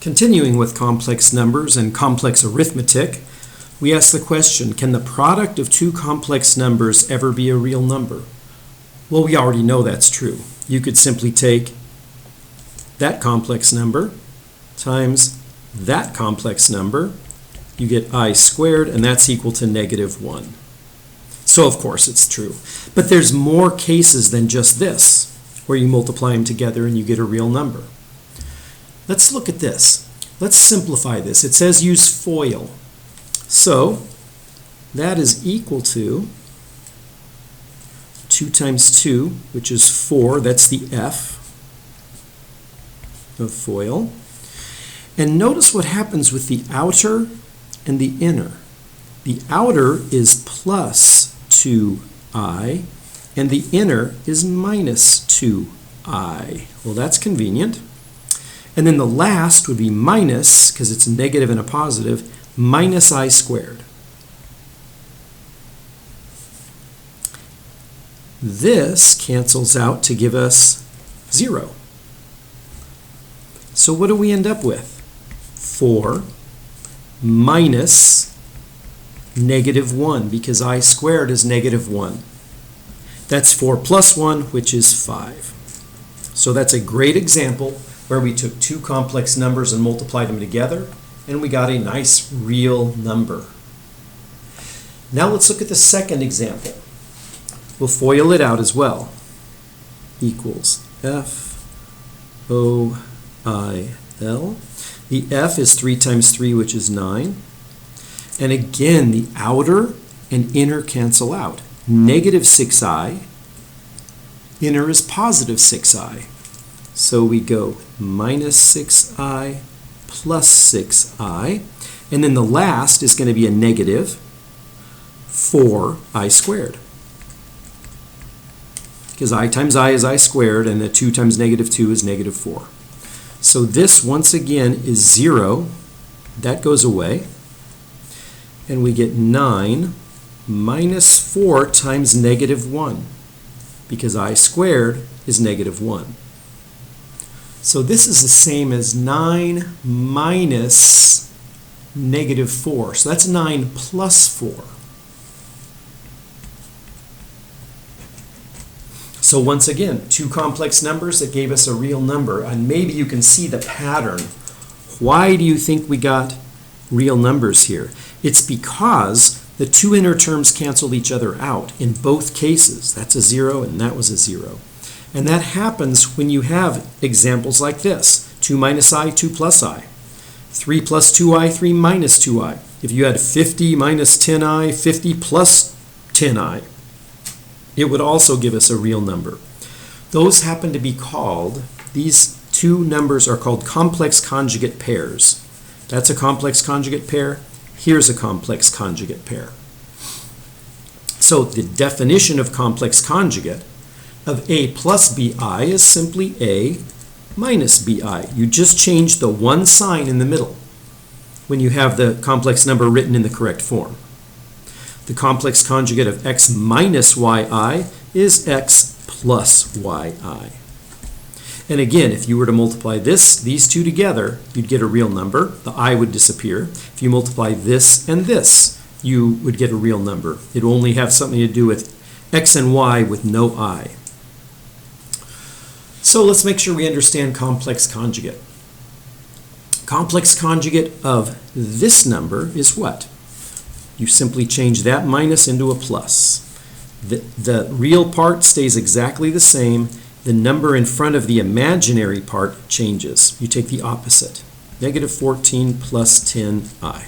Continuing with complex numbers and complex arithmetic, we ask the question, can the product of two complex numbers ever be a real number? Well, we already know that's true. You could simply take that complex number times that complex number. You get I squared, and that's equal to -1. So, of course, it's true. But there's more cases than just this, where you multiply them together and you get a real number. Let's look at this. Let's simplify this. It says use FOIL. So that is equal to 2 times 2, which is 4. That's the F of FOIL. And notice what happens with the outer and the inner. The outer is plus 2i, and the inner is minus 2i. Well, that's convenient. And then the last would be minus, because it's a negative and a positive, minus I squared. This cancels out to give us 0. So what do we end up with? 4 minus -1, because I squared is -1. That's 4 plus 1, which is 5. So that's a great example where we took two complex numbers and multiplied them together, and we got a nice real number. Now let's look at the second example. We'll FOIL it out as well. Equals FOIL. The F is 3 times 3, which is 9. And again, the outer and inner cancel out. -6i, inner is positive 6i. So we go minus 6i plus 6i, and then the last is going to be a negative 4i squared. Because I times I is I squared, and the 2 times -2 is -4. So this, once again, is 0. That goes away. And we get 9 minus 4 times -1, because I squared is -1. So this is the same as 9 minus -4. So that's 9 plus 4. So once again, two complex numbers that gave us a real number. And maybe you can see the pattern. Why do you think we got real numbers here? It's because the two inner terms canceled each other out in both cases. That's a 0 and that was a 0. And that happens when you have examples like this. 2 minus I, 2 plus I. 3 plus 2i, 3 minus 2i. If you had 50 minus 10i, 50 plus 10i, it would also give us a real number. Those happen to be called, these two numbers are called complex conjugate pairs. That's a complex conjugate pair. Here's a complex conjugate pair. So the definition of complex conjugate of a plus bi is simply a minus bi. You just change the one sign in the middle when you have the complex number written in the correct form. The complex conjugate of x minus yi is x plus yi. And again, if you were to multiply these two together, you'd get a real number. The I would disappear. If you multiply this and this, you would get a real number. It will only have something to do with x and y with no I. So let's make sure we understand complex conjugate. Complex conjugate of this number is what? You simply change that minus into a plus. The real part stays exactly the same. The number in front of the imaginary part changes. You take the opposite. -14 plus 10i.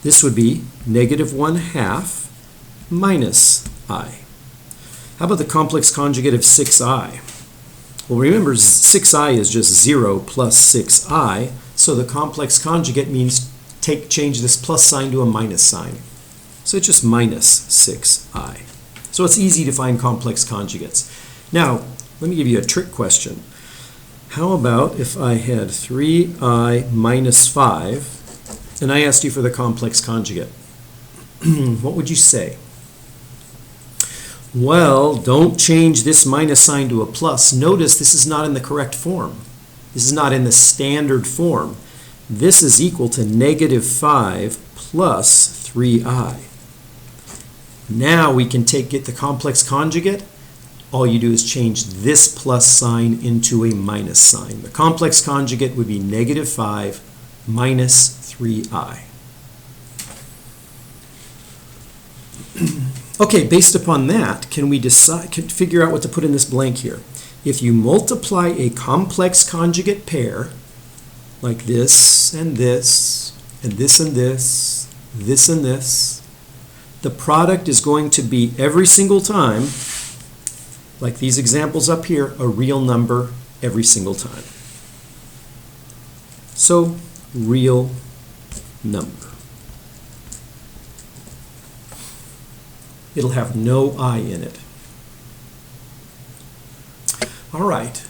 This would be -1/2 minus I. How about the complex conjugate of 6i? Well, remember, 6i is just 0 plus 6i, so the complex conjugate means change this plus sign to a minus sign. So it's just minus 6i. So it's easy to find complex conjugates. Now, let me give you a trick question. How about if I had 3i minus 5, and I asked you for the complex conjugate? What would you say? Well, don't change this minus sign to a plus. Notice this is not in the correct form. This is not in the standard form. This is equal to negative 5 plus 3i. Now we can get the complex conjugate. All you do is change this plus sign into a minus sign. The complex conjugate would be negative 5 minus 3i. Okay, based upon that, can we figure out what to put in this blank here? If you multiply a complex conjugate pair, like this and this, and this and this, this and this, the product is going to be every single time, like these examples up here, a real number every single time. So, real number. It'll have no I in it. All right.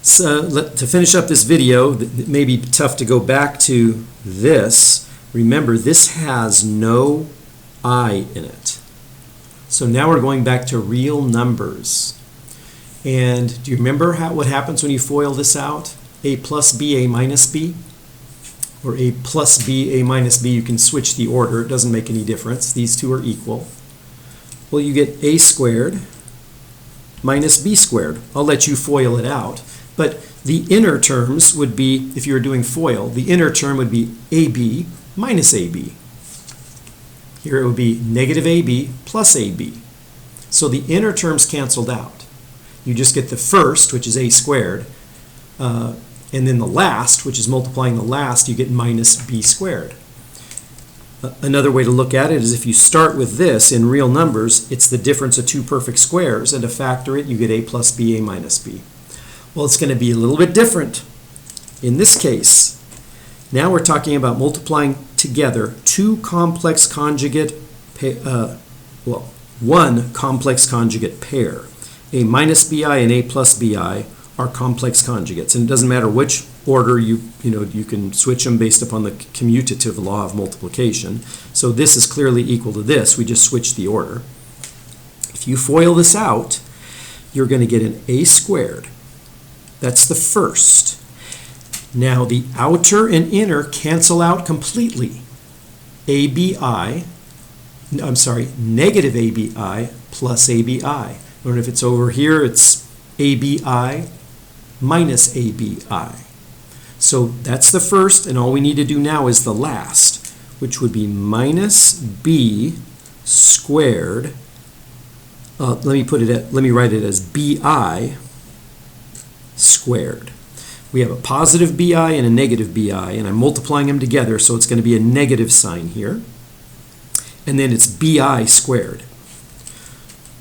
So to finish up this video, it may be tough to go back to this. Remember, this has no I in it. So now we're going back to real numbers. And do you remember what happens when you FOIL this out? A plus B, A minus B? Or A plus B, A minus B, you can switch the order. It doesn't make any difference. These two are equal. Well, you get A squared minus B squared. I'll let you FOIL it out. But the inner terms would be, if you were doing FOIL, the inner term would be AB minus AB. Here it would be negative AB plus AB. So the inner terms canceled out. You just get the first, which is A squared, and then the last, which is multiplying the last, you get minus B squared. Another way to look at it is if you start with this in real numbers, it's the difference of two perfect squares, and to factor it, you get A plus B, A minus B. Well, it's going to be a little bit different in this case. Now we're talking about multiplying together two complex conjugate, one complex conjugate pair. A minus BI and A plus BI are complex conjugates, and it doesn't matter which order you can switch them based upon the commutative law of multiplication. So this is clearly equal to this. We just switch the order. If you FOIL this out, you're going to get an A squared. That's the first. Now the outer and inner cancel out completely. Negative ABI plus ABI. Or if it's over here, it's ABI minus ABI. So that's the first, and all we need to do now is the last, which would be minus B squared. Let me write it as BI squared. We have a positive BI and a negative BI, and I'm multiplying them together, so it's going to be a negative sign here. And then it's BI squared.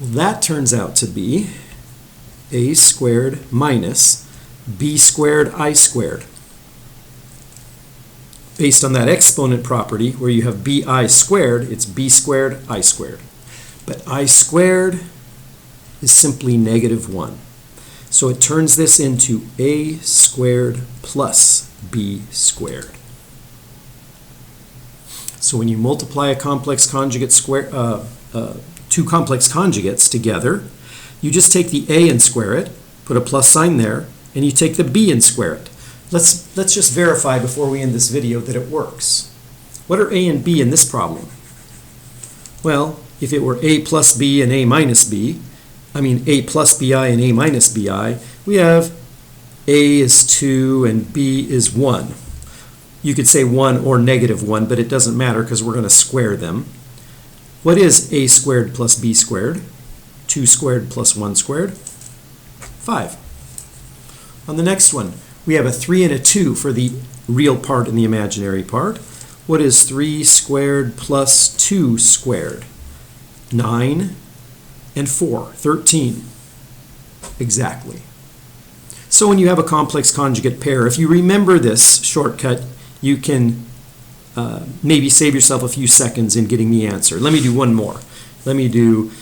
Well, that turns out to be A squared minus B squared I squared. Based on that exponent property, where you have BI squared, it's B squared I squared. But I squared is simply negative 1. So it turns this into A squared plus B squared. So when you multiply a complex conjugate two complex conjugates together, you just take the A and square it, put a plus sign there, and you take the B and square it. Let's just verify before we end this video that it works. What are A and B in this problem? Well, if it were A plus B and A minus B, A plus BI and A minus BI, we have A is 2 and B is 1. You could say 1 or negative 1, but it doesn't matter because we're going to square them. What is A squared plus B squared? 2 squared plus 1 squared? 5. On the next one, we have a 3 and a 2 for the real part and the imaginary part. What is 3 squared plus 2 squared? 9 and 4, 13. Exactly. So when you have a complex conjugate pair, if you remember this shortcut, you can maybe save yourself a few seconds in getting the answer. Let me do one more. Let me do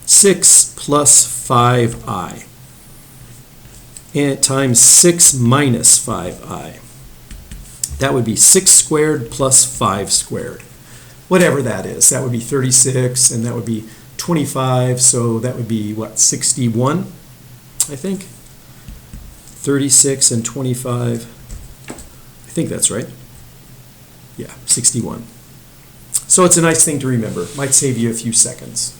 6 plus 5i. And times 6 minus 5i. That would be 6 squared plus 5 squared. Whatever that is. That would be 36, and that would be 25, so that would be, what, 61, I think? 36 and 25, I think that's right. Yeah, 61. So it's a nice thing to remember. Might save you a few seconds.